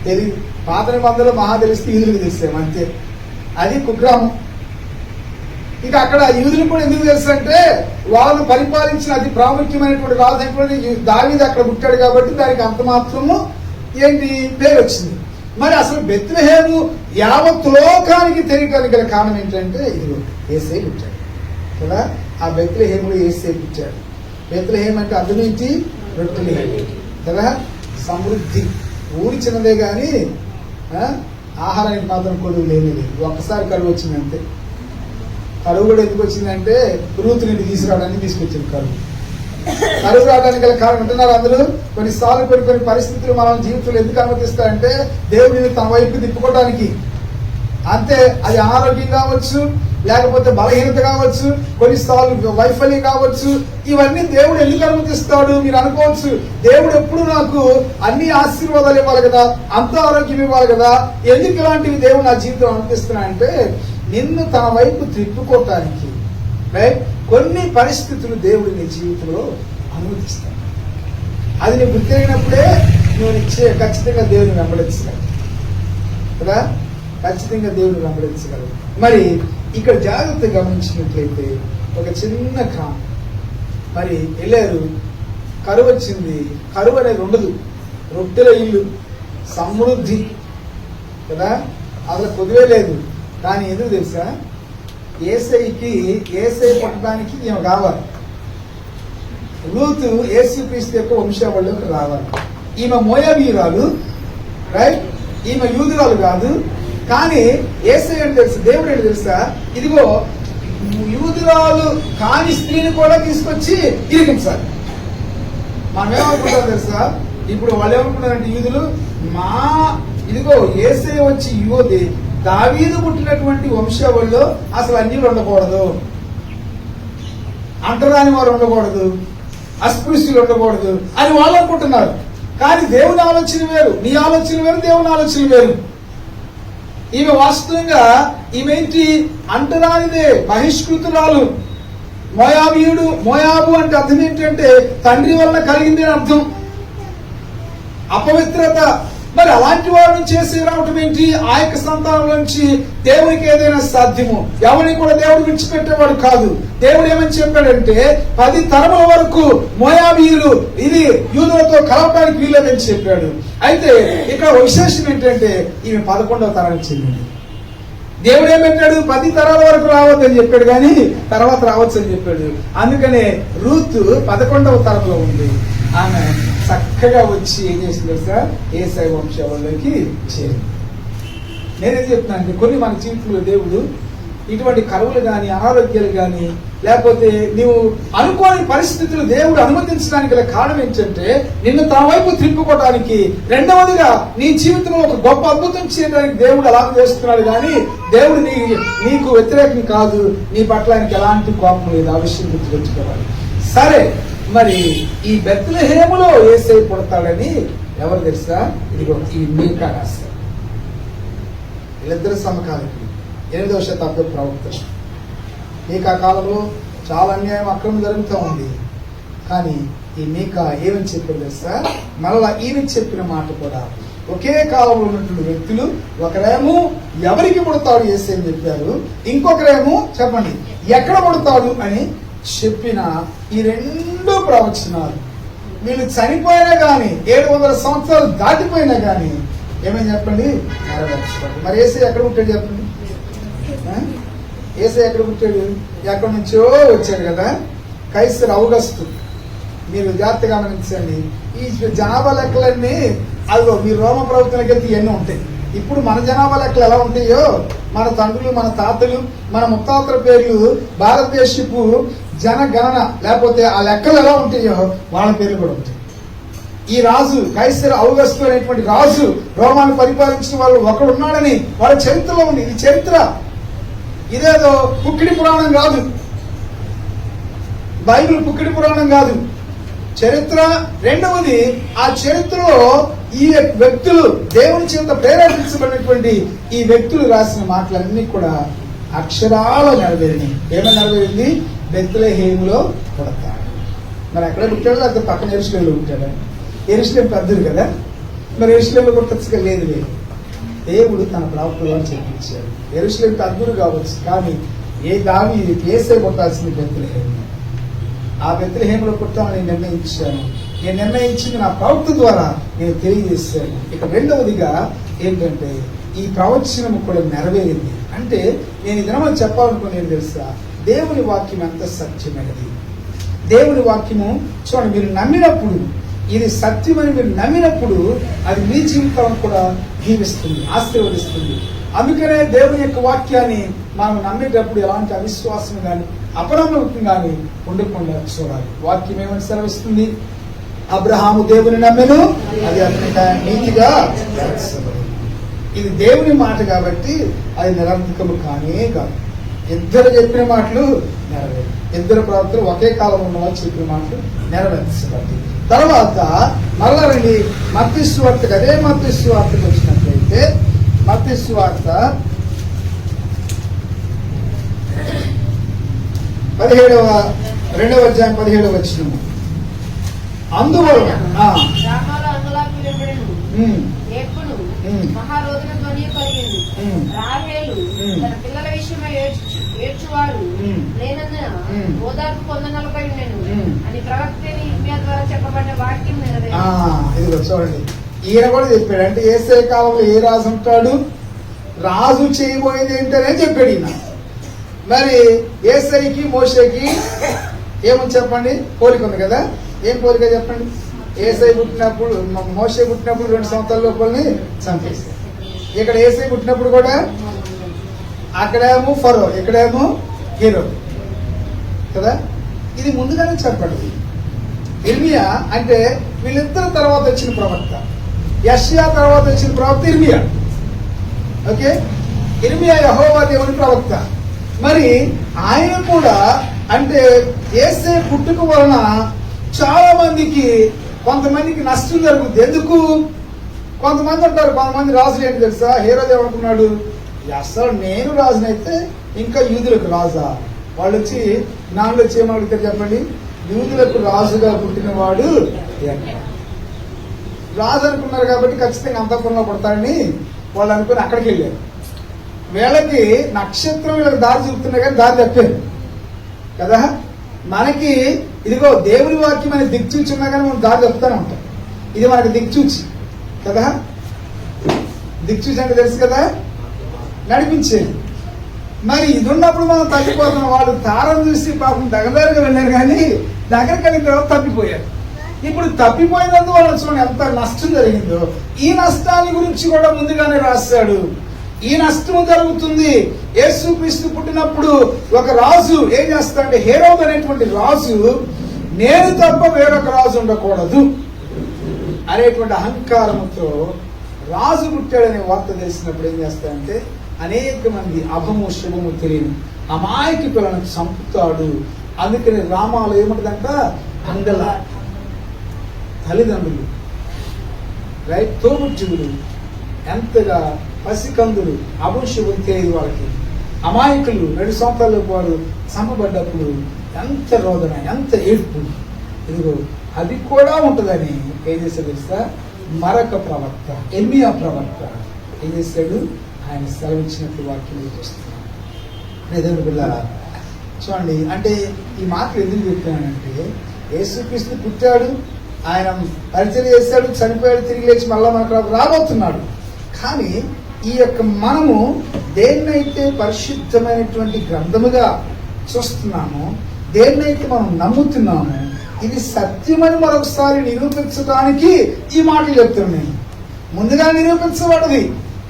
తెలియదు. పాత నిబంధనలు మహా తెలిస్తే యూదులకు తెలిసాము అంతే. అది కుగ్రామం. ఇక అక్కడ యూదులు కూడా ఎందుకు తెలుసు అంటే, వాళ్ళను పరిపాలించిన అతి ప్రాముఖ్యమైనటువంటి రాజు దావీదు అక్కడ పుట్టాడు కాబట్టి దానికి అంత మాత్రము ఏంటి పేరు వచ్చింది. మరి అసలు బెత్లెహేము యావత్ లోకానికి తెలియడానికి గల కారణం ఏంటంటే, ఇది యేసయ్య పుట్టాడు కదా. ఆ బెత్లెహేములో యేసయ్య పుట్టాడు. బెత్లెహేం అంటే అర్థం ఏంటి? రొట్టెలు కదా, సమృద్ధి. ఊరి చిన్నదే కానీ ఆహారానికి మాత్రం కొడుకు లేని. ఒక్కసారి కరువు వచ్చిందంటే. కరువు కూడా ఎందుకు వచ్చిందంటే, రూతుని తీసుకురావడానికి తీసుకొచ్చింది కరువు. కరువు రావడానికి గల కారణం అంటున్నారు అందరూ. కొన్నిసార్లు కొన్ని పరిస్థితులు మనం జీవితంలో ఎందుకు అనుమతిస్తారంటే, దేవుడిని తన వైపు తిప్పుకోవడానికి. అంతే. అది అనారోగ్యం కావచ్చు, లేకపోతే బలహీనత కావచ్చు, కొన్నిసార్లు వైఫల్యం కావచ్చు. ఇవన్నీ దేవుడు ఎందుకు అనుమతిస్తాడు మీరు అనుకోవచ్చు. దేవుడు ఎప్పుడు నాకు అన్ని ఆశీర్వాదాలు ఇవ్వాలి కదా, అంత ఆరోగ్యం ఇవ్వాలి కదా, ఎందుకు ఇలాంటివి దేవుడు నా జీవితం అనుమతిస్తున్నాడంటే, నిన్ను తన వైపు తిప్పుకోవటానికి. రైట్. కొన్ని పరిస్థితులు దేవుడు నీ జీవితంలో అనుమతిస్తాడు. అది నీ గుర్తెరిగినప్పుడే నువ్వు ఖచ్చితంగా దేవుని వెంబడించగలవు కదా, ఖచ్చితంగా దేవుని వెంబడించగలవు. మరి ఇక్కడ జాగ్రత్తగా గమనించినట్లయితే ఒక చిన్న గ్రామం. మరి వెళ్ళారు, కరువు వచ్చింది. కరువు అనేది ఉండదు, రొట్టెల ఇల్లు, సమృద్ధి కదా, అసలు కొద్దివే లేదు. కానీ ఎందుకు తెలుసా? యేసయ్య పుట్టడానికి ఈమె కావాలి. రూతు యేసుక్రీస్తు యొక్క వంశావళిలోకి రావాలి. ఈమె మోయాబీయురాలు, రైట్. ఈమె యూదురాలు కాదు. కానీ యేసయ్య అని తెలుసు, దేవుడు ఏంటి తెలుసా? ఇదిగో యూదురాలు కాని స్త్రీని కూడా తీసుకొచ్చి ఇరికించాలి. మనం ఏమనుకుంటాం తెలుసా? ఇప్పుడు వాళ్ళు ఏమనుకుంటారంటే యూదులు, ఇదిగో యేసయ్య వచ్చి యూది దావీదు పుట్టినటువంటి వంశావళిలో అసలు అన్యులు ఉండకూడదు, అంటరాని వారు ఉండకూడదు, అస్పృశ్యులు ఉండకూడదు అని వాళ్ళు అనుకుంటున్నారు. కానీ దేవుని ఆలోచన వేరు, నీ ఆలోచన వేరు, దేవుని ఆలోచన వేరు. ఈమె వాస్తవంగా ఈమెంటి అంటరానిదే, బహిష్కృతురాలు. మోయాబు అంటే అర్థం ఏంటంటే తండ్రి వలన కలిగింది అని అర్థం, అపవిత్రత. మరి అలాంటి వాడిని చేసి రావటం ఏంటి? ఆ యొక్క సంతానం నుంచి దేవునికి ఏదైనా సాధ్యము. ఎవరిని కూడా దేవుడు విడిచిపెట్టేవాడు కాదు. దేవుడు ఏమని చెప్పాడంటే 10 తరముల వరకు మోయాబీయులు ఇది యూదులతో కలవడానికి వీలేదని చెప్పాడు. అయితే ఇక్కడ విశేషం ఏంటంటే ఈమె 11వ తరానికి చెందింది. దేవుడు ఏమంటాడు? 10 తరాల వరకు రావద్దని చెప్పాడు, కానీ తర్వాత రావచ్చు అని చెప్పాడు. అందుకనే రూత్ 11వ తరంలో ఉంది. ఆమె చక్కగా వచ్చి ఏం చేసింది సార్? యేసై వంశావళిలోకి చేరింది. నేనేం చెప్తున్నాను, కొన్ని మన జీవితంలో దేవుడు ఇటువంటి కరువులు కానీ, అనారోగ్యాలు కానీ, లేకపోతే నీవు అనుకోని పరిస్థితులు దేవుడు అనుమతించడానికి గల కారణం ఏంటంటే నిన్ను తన వైపు త్రిప్పుకోవడానికి, రెండవదిగా నీ జీవితంలో ఒక గొప్ప అద్భుతం చేయడానికి దేవుడు అలా చేస్తున్నాడు. కానీ దేవుడు నీకు వ్యతిరేకం కాదు, నీ పట్ల ఆయనకి ఎలాంటి కోపం లేదు. ఆ విషయం గుర్తుపెట్టుకోవాలి. సరే, మరి ఈ బెత్లెహేములో యేసై పుడతాడని ఎవరు తెలుసా? ఇదిగో ఈ మీకా రాశారు. వీళ్ళిద్దరు సమకాలికులు, 8వ శతాబ్దం ప్రవక్తలు. మీకా కాలంలో చాలా అన్యాయం, అక్రమం జరుగుతూ ఉంది. కానీ ఈ మీకా ఏమని చెప్పారు తెలుసా? మళ్ళా ఈయన చెప్పిన మాట కూడా ఒకే కాలంలో ఉన్నటువంటి వ్యక్తులు, ఒకరేమో ఎవరికి పుడతాడు యేసై అని చెప్పారు, ఇంకొకరేమో చెప్పండి ఎక్కడ పుడతాడు అని చెప్పిన ఈ 2 ప్రవచనాలు వీళ్ళు చనిపోయినా కానీ 700 సంవత్సరాలు దాటిపోయినా కానీ ఏమని చెప్పండి? నెరవేర్చుకోండి. మరి యేసై ఎక్కడ పుట్టాడు చెప్పండి? యేసై ఎక్కడ పుట్టాడు? ఎక్కడి నుంచో వచ్చాడు కదా, కైసర్ ఔగస్తు. మీరు జాగ్రత్తగా గమనించండి. ఈ జనాభా లెక్కలన్నీ అదిగో మీరు రోమ ప్రభుత్వానికి వెళ్తే ఇవన్నీ ఉంటాయి. ఇప్పుడు మన జనాభా లెక్కలు ఎలా ఉంటాయో, మన తండ్రులు, మన తాతలు, మన ముత్తాతల పేర్లు భారతదేశపు జనగణన లేకపోతే ఆ లెక్కలు ఎలా ఉంటాయో వాళ్ళ పేర్లు కూడా ఉంటాయి. ఈ రాజు కైసర్ ఔగస్తు అనేటువంటి రాజు రోమాను పరిపాలించిన వాళ్ళు ఒకడు ఉన్నాడని వాళ్ళ చరిత్రలో ఉంది. ఇది చరిత్ర, ఇదేదో పుక్కిడి పురాణం కాదు, బైబిల్ పుక్కిడి పురాణం కాదు, చరిత్ర. రెండవది, ఆ చరిత్రలో ఈ వ్యక్తులు దేవుని చేత ప్రేరేపించబడినటువంటి ఈ వ్యక్తులు రాసిన మాటలన్నీ కూడా అక్షరాల నెరవేరినాయి. ఏమని నెరవేరింది? బెత్లెహేములో పుడతాడు. మరి ఎక్కడ పుట్టాడు? లేకపోతే పక్కన యెరూషలేములో పుట్టాడు. యెరూషలేం పెద్దది కదా, మరి యెరూషలేంలో పుట్టచ్చుగా లేదు. దేవుడు తన ప్రవక్తలను చెప్పించాడు. యెరూషలేం పెద్దది కావచ్చు, కానీ యేసై పుట్టాల్సింది బెత్లెహేము. ఆ బెత్లెహేములో పుట్టాలని నిర్ణయించాను. నేను నిర్ణయించింది నా ప్రవక్త ద్వారా నేను తెలియజేశాను. ఇక రెండవదిగా ఏంటంటే ఈ ప్రవచనము కూడా నెరవేరింది. అంటే నేను ఈ దినమని చెప్పాలనుకునేది తెలుసా? దేవుని వాక్యం ఎంత సత్యమైనది. దేవుని వాక్యము చూడండి, మీరు నమ్మినప్పుడు, ఇది సత్యమని మీరు నమ్మినప్పుడు అది మీ జీవితాలను కూడా జీవిస్తుంది, ఆశీర్వదిస్తుంది. అందుకనే దేవుని యొక్క వాక్యాన్ని మనం నమ్మేటప్పుడు ఎలాంటి అవిశ్వాసం కానీ అపనమ్మకం కానీ ఉండకుండా చూడాలి. వాక్యం ఏమని సెలవిస్తుంది? అబ్రహాము దేవుని నమ్మెను, అది అతనికి నీతిగా ఎంచబడింది. ఇది దేవుని మాట కాబట్టి అది నిరర్థకము కానే కాదు. ఇద్దరు చెప్పిన మాటలు నెరవేరు. ఇద్దరు ప్రవక్తలు ఒకే కాలంలో ఉన్న వాళ్ళు చెప్పిన మాటలు నెరవేర్చబడి తర్వాత మళ్ళా రండి మత్తయి సువార్తకు. అదే మత్తయి సువార్తకు వచ్చినట్లయితే మత్తయి సువార్త 2వ అధ్యాయం 17వ వచనం. అందువలన మహారోదన ధ్వని కలిగింది. రాహేలు తన పిల్లల విషయమై ఏడ్చువాడు లేనందున ఓదార్పు పొందనలపై ఉండెను అని ప్రవక్త ఇర్మియా ద్వారా చెప్పబడిన వాక్యం నెరవేరింది. ఇదిగో చూడండి, ఈయన కూడా చెప్పాడు. అంటే యేసయ్య కాలంలో ఏ రాజు ఉంటాడు, రాజు చేయబోయేది ఏంటనే చెప్పాడు ఈయన. మరి యేసయ్యకి మోషేకి ఏమని చెప్పండి? పోలిక ఉంది కదా. ఏం పోలిక చెప్పండి? యేసయ్య పుట్టినప్పుడు, మోషే పుట్టినప్పుడు 2 సంవత్సరాల లోపలని చంపేస్తారు. ఇక్కడ యేసయ్య పుట్టినప్పుడు కూడా అక్కడేమో ఫరో, ఇక్కడేమో హీరో కదా. ఇది ముందుగానే చెప్పాడు. ఇర్మియా అంటే వీళ్ళిద్దరు తర్వాత వచ్చిన ప్రవక్త. యెషయా తర్వాత వచ్చిన ప్రవక్త ఇర్మియా. ఓకే, ఇర్మియా యెహోవా దేవుని ప్రవక్త. మరి ఆయన కూడా అంటే యేసయ్య పుట్టుక వలన చాలా మందికి కొంతమందికి నష్టం జరుగుతుంది. ఎందుకు? కొంతమంది ఉంటారు, కొంతమంది రాజులు ఏంటి తెలుసా, హేరోదు ఏమనుకున్నాడు, అసలు నేను రాజునైతే ఇంకా యూదులకు రాజా? వాళ్ళు వచ్చి నాన్నలో చేయమని చెప్పండి, యూదులకు రాజుగా పుట్టినవాడు రాజు అనుకున్నారు కాబట్టి ఖచ్చితంగా అంతఃపురంలో పడతాడని వాళ్ళు అనుకుని అక్కడికి వెళ్ళారు. వీళ్ళకి నక్షత్రం వీళ్ళకి దారి చూపుతున్నా కానీ దారి తప్పారు కదా. మనకి ఇదిగో దేవుని వాక్యం అనేది దిక్చూచి ఉన్నా కానీ మనం దారి తప్పుతూనే ఉంటాం. ఇది మనకి దిక్చూచి కదా. దిక్చూచి అంటే తెలుసు కదా, నడిపించేది. మరి ఇది ఉన్నప్పుడు మనం తప్పిపోతున్నాం. వాళ్ళు తారం చూసి పాపం దగ్గరగా వెళ్ళారు కానీ దగ్గరికి వెళ్ళిన తర్వాత తప్పిపోయారు. ఇప్పుడు తప్పిపోయినందుకు వాళ్ళు చూడండి ఎంత నష్టం జరిగిందో. ఈ నష్టాన్ని గురించి కూడా ముందుగానే రాశాడు. ఈ నష్టం జరుగుతుంది. యేసుక్రీస్తు పుట్టినప్పుడు ఒక రాజు ఏం చేస్తాడంటే, హేరోదు అనేటువంటి రాజు నేను తప్ప వేరొక రాజు ఉండకూడదు అనేటువంటి అహంకారంతో రాజు పుట్టాడనే వార్త తెలిసినప్పుడు ఏం చేస్తాడంటే, అనేక మంది అభము శుభము తెలియని అమాయక పిల్లలను చంపుతాడు. అందుకని రామాలో ఏముంటుందంట, అంగల తల్లిదండ్రులు, రైట్, తోబుట్టువులు ఎంతగా పసికందులు అభంశుభం తెలియదు వాళ్ళకి, అమాయకులు 2 సంవత్సరాలకు వారు చంపబడ్డప్పుడు ఎంత రోదన, ఎంత ఏడ్పు. ఇదిగో అది కూడా ఉంటుందని ఏం చేశాడు తెలుసా, మరొక ప్రవక్త ఎర్మియా ప్రవక్త ఏం చేశాడు, ఆయన సెలవిచ్చినట్టు వాక్యం చూస్తున్నాం. నిజంగా పిల్లరా చూడండి, అంటే ఈ మాటలు ఎందుకు చెప్తున్నానంటే, యేసుక్రీస్తు పుట్టాడు, ఆయన పరిచయం చేశాడు, చనిపోయాడు, తిరిగి లేచి మళ్ళా మనకు రాబోతున్నాడు. కానీ ఈ యొక్క మనము దేన్నైతే పరిశుద్ధమైనటువంటి గ్రంథముగా చూస్తున్నామో, దేన్నైతే మనం నమ్ముతున్నామో, ఇది సత్యమని మరొకసారి నిరూపించడానికి ఈ మాటలు చెప్తున్నాను. నేను ముందుగా నిరూపించబడది,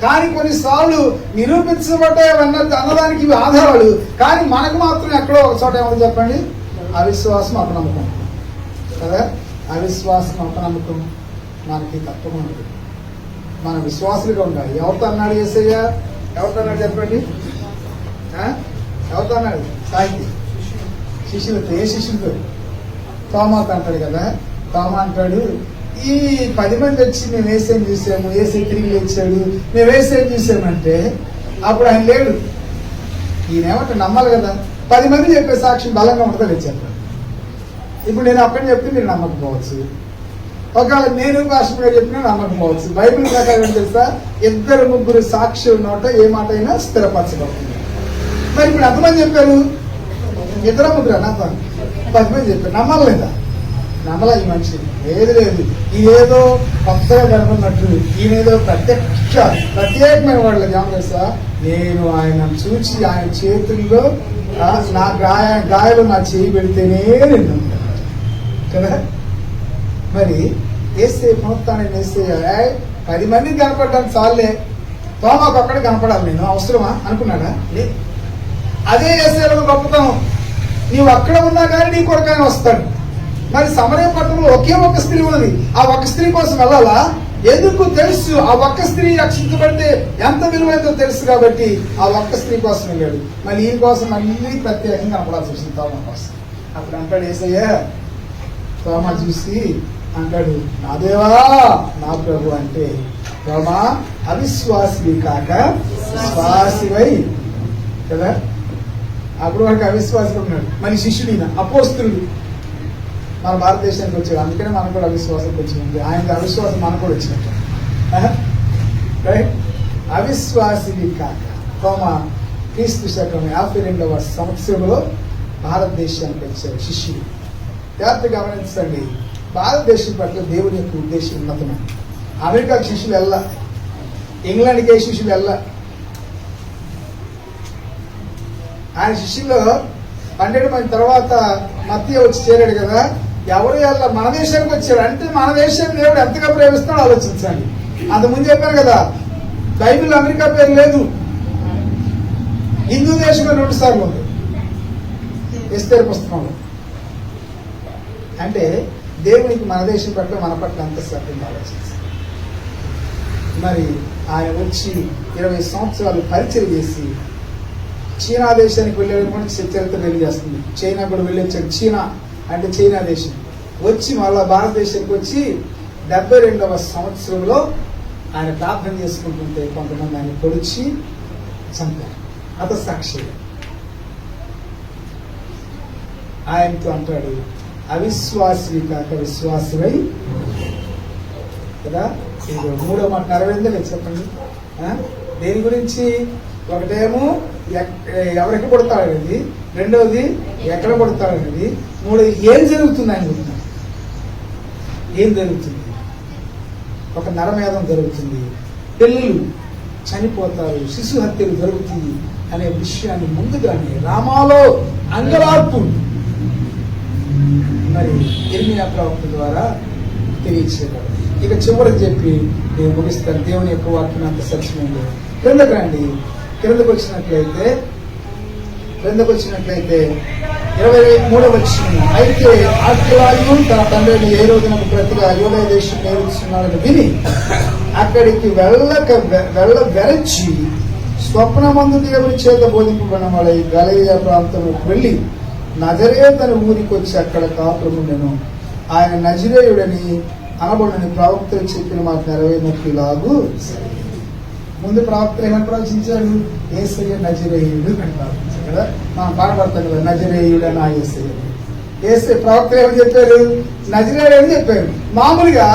కానీ కొన్నిసార్లు నిరూపించబడ్డాయి అన్నదానికి ఇవి ఆధారాలు. కానీ మనకు మాత్రం ఎక్కడో ఒక చోట ఏమో చెప్పండి, అవిశ్వాసం అపనమ్మకం కదా. అవిశ్వాసం అపనమ్మకం మనకి తప్పకుండా మన విశ్వాసులుగా ఉండాలి. ఎవరితో అన్నాడు యేసయ్య? ఎవరితో అన్నాడు చెప్పండి? ఎవరితో అన్నాడు? సాయి శిష్యులతో. ఏ శిష్యులతో? తోమాతో అంటాడు కదా. తోమా అంటాడు, ఈ 10 మంది వచ్చి మేము వేసేం చూసాము, వేసే తిరిగి లేచాడు, మేము వేసేం చూసామంటే అప్పుడు ఆయన లేడు. ఈయనేమంటే నమ్మాలి కదా. 10 మంది చెప్పే సాక్ష్యం బలంగా ఉంటుందని చెప్పారు. ఇప్పుడు నేను అక్కడ చెప్తే మీరు నమ్మకపోవచ్చు, ఒకవేళ నేను భాషగా చెప్పినా నమ్మకపోవచ్చు. బైబిల్ ప్రకారం తెలుసా, 2-3 సాక్షులు నోట ఏ మాట అయినా స్థిరపరచబడుతుంది. మరి ఇప్పుడు ఎంతమంది చెప్పారు? 2-3 నాతో 10 మంది చెప్పారు. నమ్మాలేదా? నమ్మలా ఈ మనిషి. లేదు ఇదేదో కొత్తగా కనుకున్నట్టు, ఈయనేదో ప్రత్యేకమైన వాళ్ళు ఏమో తెలుసా, నేను ఆయన చూచి ఆయన చేతుల్లో నా గాయాలు నా చేయి పెడితేనే నేను కదా. మరి వేస్తే పునరుత్థానం వేస్తే 10 మందికి కనపడడానికి చాలే, తోమాకు ఒక్కడే కనపడాలి నేను అవసరమా అనుకున్నాడా? అదే వేసేవాళ్ళు గొప్పతనం. నీవు అక్కడ ఉన్నా కానీ నీ కొరకైనా వస్తాడు. మరి సమరయ పట్టణంలో ఒకే ఒక స్త్రీ ఉన్నది. ఆ ఒక్క స్త్రీ కోసం వెళ్ళాలా? ఎందుకు? తెలుసు ఆ ఒక్క స్త్రీ రక్షించబడితే ఎంత విలువైందో తెలుసు కాబట్టి ఆ ఒక్క స్త్రీ కోసం వెళ్ళాడు. మళ్ళీ ఈ కోసం మళ్ళీ ప్రత్యేకంగా కనపడాల్సి వచ్చింది తోమా కోసం. అప్పుడు అంటాడు యేసయ్య, తోమా చూసి అంటాడు, నా దేవా నా ప్రభు అంటే, తోమా అవిశ్వాసివి కాక విశ్వాసివై కదా. అప్పుడు వాడికి అవిశ్వాసిగా ఉన్నాడు. మళ్ళీ శిష్యుడిన అపోస్తులుడు మన భారతదేశానికి వచ్చాడు. అందుకనే మనకు కూడా అవిశ్వాసం వచ్చింది. ఆయన అవిశ్వాసం మనకు కూడా వచ్చినట్టు. రైట్, అవిశ్వాసివి కాక. తోమా క్రీస్తు శకం 52వ సంవత్సరంలో భారతదేశానికి వచ్చాడు శిష్యుడు. జాగ్రత్తగా గమనించండి, భారతదేశం పట్ల దేవుని యొక్క ఉద్దేశం ఉన్నతమైన. అమెరికాకి శిష్యులు వెళ్ళ, ఇంగ్లాండ్కి శిష్యులు వెళ్ళ. ఆయన శిష్యుల్లో 12 మంది తర్వాత మత్తయి వచ్చి చేరాడు కదా. ఎవరు వెళ్ళ, మన దేశానికి వచ్చాడు. అంటే మన దేశాన్ని దేవుడు ఎంతగా ప్రేమిస్తాడో ఆలోచించండి. అంతకుముందు చెప్పాను కదా, బైబిల్ అమెరికా పేరు లేదు. హిందూ దేశంలో 2 సార్లు ఉంది ఎస్తేరు పుస్తకంలో. అంటే దేవునికి మన దేశం పట్ల మన పట్ల ఎంత శ్రద్ధ ఆలోచించాలి. మరి ఆయన వచ్చి 20 సంవత్సరాలు పరిచయం చేసి చైనా దేశానికి వెళ్ళేటువంటి చరిత్ర తెలియజేస్తుంది. చైనా కూడా వెళ్ళొచ్చాడు. చైనా అంటే చైనా దేశం. వచ్చి మళ్ళా భారతదేశానికి వచ్చి 72వ సంవత్సరంలో ఆయన ప్రార్థన చేసుకుంటుంటే కొంతమంది ఆయన పొడిచి చంపారు. అత సాక్షి ఆయనతో అంటాడు, అవిశ్వాసి కాక విశ్వాసమై కదా. ఇది 3వ మాట నెరవేరిందా లేదు చెప్పండి. దేని గురించి? ఒకటేమో ఎవరికి పుడతాడనేది, రెండవది ఎక్కడ పుడతాడనేది, మూడవది ఏం జరుగుతుంది ఆయన గురించి. ఏం జరుగుతుంది? ఒక నరమేధం జరుగుతుంది, పిల్లలు చనిపోతారు, శిశు హత్యలు జరుగుతుంది అనే విషయాన్ని ముందుగానే రామాలో అంగలార్పు మరి ఇర్మియా ప్రవక్త ద్వారా తెలియచేయబడింది. ఇక చివరికి చెప్పి నేను ముగిస్తాను. దేవుని యొక్క వాక్యం అంత సత్యమైంది. క్రిందకు రండి. క్రిందకు వచ్చినట్లయితే 23వ వచనం, అయితే ఆర్కిలాయు తన తండ్రిని ఏ రోజునకు ప్రతిగా యూదయ దేశం నేర్చుకున్నాడని విని అక్కడికి వెరచి స్వప్నమందు దేవుని చేత బోధింపబడిన వాడై గలిలయ ప్రాంతంలోకి వెళ్ళి నజరేతు ఊరికి వచ్చి అక్కడ కాపురముండెను. ఆయన నజరేయుడని అనబడిన ప్రవక్తలు చెప్పిన మాట నెరవేరినట్లు ఇలాగూ. ముందు ప్రవక్తలు ఏమని ప్రవచించాడు? యేసయ్య నజరేయుడు అని ప్రవచించాడు కదా. మనం పాడబడతాం కదా, నజరేయుడు అని ఆ యేసయ్య. ప్రవక్తలు ఏమని చెప్పారు? నజరేయుడు అని చెప్పారు. మామూలుగా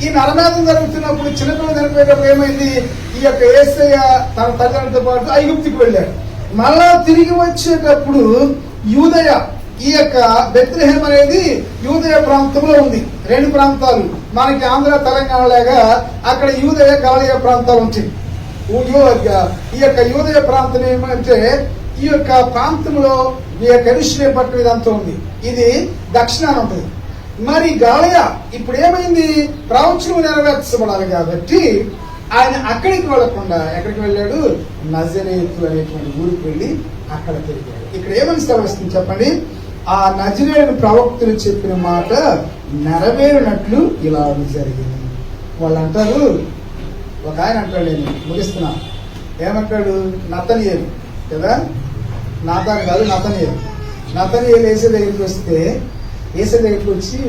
ఈ నరమేధం జరుగుతున్నప్పుడు, చిన్నపిల్లలు చనిపోయేటప్పుడు ఏమైంది? ఈ యొక్క యేసయ్య తన తల్లిదండ్రులతో పాటు ఐగుప్తుకు వెళ్ళాడు. మళ్ళా తిరిగి వచ్చేటప్పుడు యూదయ, ఈ యొక్క బెత్లెహేమ్ అనేది యూదయ ప్రాంతంలో ఉంది. 2 ప్రాంతాలు మనకి ఆంధ్ర తెలంగాణ లాగా అక్కడ యూదయ గలిలయ ప్రాంతాలు ఉంటాయి. ఈ యొక్క యూదయ ప్రాంతం ఏమంటే ఈ యొక్క ప్రాంతంలో ఈ యొక్క యెరూషలేము పట్టణం ఇదంతా ఉంది. ఇది దక్షిణాన ఉంటుంది. మరి గలిలయ ఇప్పుడు ఏమైంది? ప్రవచనం నెరవేర్చబడాలి కాబట్టి ఆయన అక్కడికి వెళ్లకుండా ఎక్కడికి వెళ్ళాడు? నజరేతు అనేటువంటి ఊరికి వెళ్ళి అక్కడ తిరిగాడు. ఇక్కడ ఏమని సెలవిస్తుంది చెప్పండి? ఆ నజరేయుడు ప్రవక్తలు చెప్పిన మాట నెరవేరినట్లు ఇలా జరిగింది. వాళ్ళు అంటారు, ఒక ఆయన అంటాడు, నేను ముగిస్తున్నా, ఏమంటాడు? నతనీయేలు కదా, నాతాను కాదు నతనీయేలు. నతనీయేలు యేసు దగ్గరికి వస్తే, యేసు దగ్గరికి వచ్చి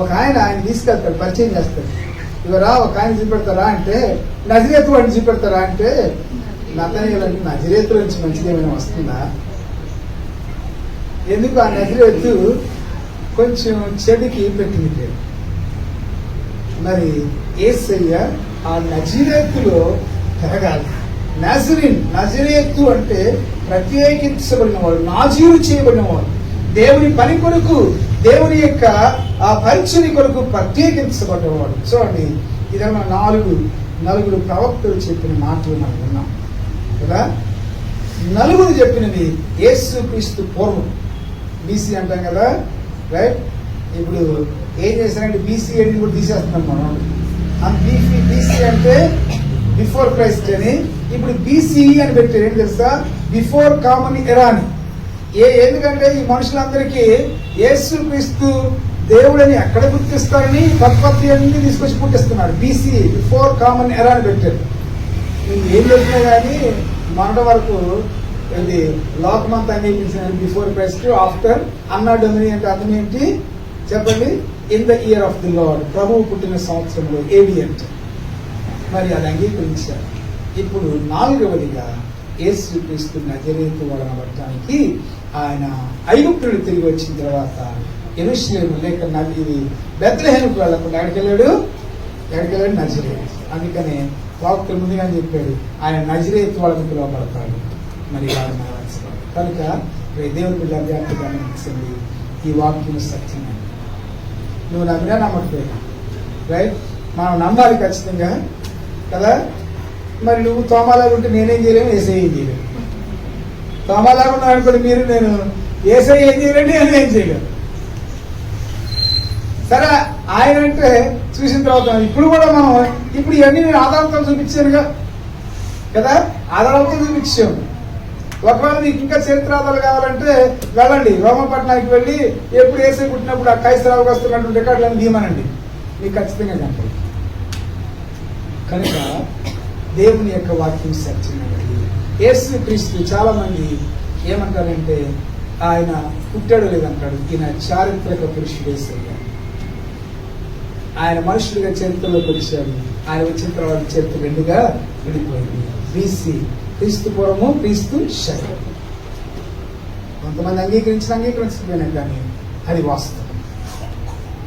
ఒక ఆయన తీసుకెళ్తాడు, పరిచయం చేస్తాడు. ఇవరా ఒక ఆయన చూపెడతారా అంటే, నజరేతు వాడిని చూపెడతారా అంటే, నతనీయేలు అంటే నజరేతు నుంచి మంచిది ఏమైనా వస్తుందా? ఎందుకు? ఆ నజరేతు కొంచెం చెడుకి పెట్టింది పేరు. మరి యేసయ్య ఆ నజరేతులో పెరగాలి. నజరేతు అంటే ప్రత్యేకించబడిన వాడు, నాజీరు చేయబడిన వాడు, దేవుని పని కొరకు, దేవుని యొక్క ఆ పరిచయ కొరకు ప్రత్యేకించబడ్డవాడు. చూడండి, ఇదేమన్నా నలుగురు ప్రవక్తలు చెప్పిన మాటలు మనం విన్నాం కదా. నలుగురు చెప్పినవి యేసు క్రీస్తు పూర్వం, బీసీ అంటాం కదా, రైట్? ఇప్పుడు ఏం చేశారంటే బీసీ అని కూడా తీసేస్తున్నాం మనం. బీసీ అంటే బిఫోర్ క్రైస్ట్ అని, ఇప్పుడు బీసీఈ అని పెట్టారు. ఏంటి తెలుసా? బిఫోర్ కామన్ ఎరా అని. ఎందుకంటే ఈ మనుషులందరికీ యేసు క్రీస్తు దేవుడని ఎక్కడ గుర్తిస్తారని తత్పత్తి అన్ని తీసుకొచ్చి పుట్టిస్తున్నాడు. బీసీ బిఫోర్ కామన్ ఎరా అని పెట్టారు. నువ్వు ఏం చెప్పినా కానీ మొన్నటి వరకు ఇది లోకమంతా అంగీకరించిన బిఫోర్ క్రైస్ట్, ఆఫ్టర్ అన్నా డొమిని అంటే అర్థం ఏంటి చెప్పండి? In the year of the lord, ప్రభువు పుట్టిన సంవత్సరంలో, ఏడి అంటే. మరి అది అంగీకరించారు. ఇప్పుడు 4వదిగా యేసు క్రీస్తు నజరేతు వలన పట్టడానికి ఆయన ఐగుప్తుడు తిరిగి వచ్చిన తర్వాత యెరూషలేము లేక ఇది బెత్లెహేముకు వెళ్ళకుండా ఎక్కడికి వెళ్ళాడు? నజరేతు. అందుకనే వాక్తులు ముందుగానే చెప్పాడు, ఆయన నజరేతు వాళ్ళని పిలువబడతాడు. మరి కనుక దేవుని బిడ్డ జాగ్రత్తగా గమనించండి, ఈ వాక్యం సత్యమే. నువ్వు నమ్మినా నమ్మకపోయినా, రైట్? మనం నమ్మాలి ఖచ్చితంగా కదా. మరి నువ్వు తోమాలాగా ఉంటే నేనేం చేయలేము, ఏసై ఏం చేయలేము. తోమాలాగా ఉన్నావు అనుకోండి మీరు, నేను ఏసై ఏం చేయలేండి అని ఏం చేయలేము. సరే, ఆయన అంటే చూసిన తర్వాత ఇప్పుడు కూడా మనం ఇప్పుడు ఇవన్నీ నేను ఆధారంతో చూపించానుగా కదా, ఆధారంతో చూపించాము. ఒకవేళ నీకు ఇంకా చరిత్రాధారాలు కావాలంటే వెళ్ళండి రోమపట్నానికి వెళ్ళి ఎప్పుడు ఏసై పుట్టినప్పుడు ఆ కైసరావుకి వస్తున్నటువంటి రికార్డులను తీయమనండి, మీకు ఖచ్చితంగా కనపడదు. కనుక దేవుని యొక్క వాక్యం సత్యమైనది. యేసు క్రీస్తు చాలా మంది ఏమంటారంటే ఆయన పుట్టాడు లేదంటాడు, ఈయన చారిత్రక పురుషుడు యేసయ్య. ఆయన మనుషుడిగా చరిత్రలోకి వచ్చాడు. ఆయన వచ్చిన తర్వాత చరిత్ర రెండుగా విడిపోయింది. BC క్రీస్తు పూర్వము, క్రీస్తు శకం. కొంతమంది అంగీకరించకపోయినా కానీ అది వాస్తవం.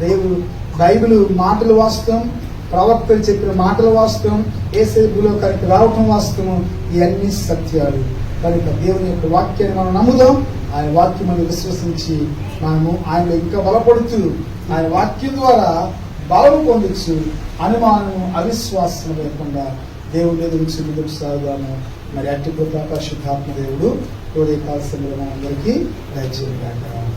దేవుడు బైబిల్ మాటలు వాస్తవం, ప్రవక్తలు చెప్పిన మాటలు వాస్తవం, యేసేపులో కరెక్ట్ రావటం వాస్తవం. ఇవన్నీ సత్యాలు. కనుక దేవుని యొక్క వాక్యాన్ని మనం నమ్ముదాం. ఆయన వాక్యం మనం విశ్వసించి మనము ఆయనలో ఇంకా బలపడుతూ ఆయన వాక్యం ద్వారా బలము పొందొచ్చు. అనుమానము, అవిశ్వాసం లేకుండా దేవుడి మీద నుంచి ముందుకు సాగుదాము. మరి అట్టి కృప పరిశుద్ధాత్మ దేవుడు ఉదయకాల సమయంలో మనందరికీ దయచేయగాక.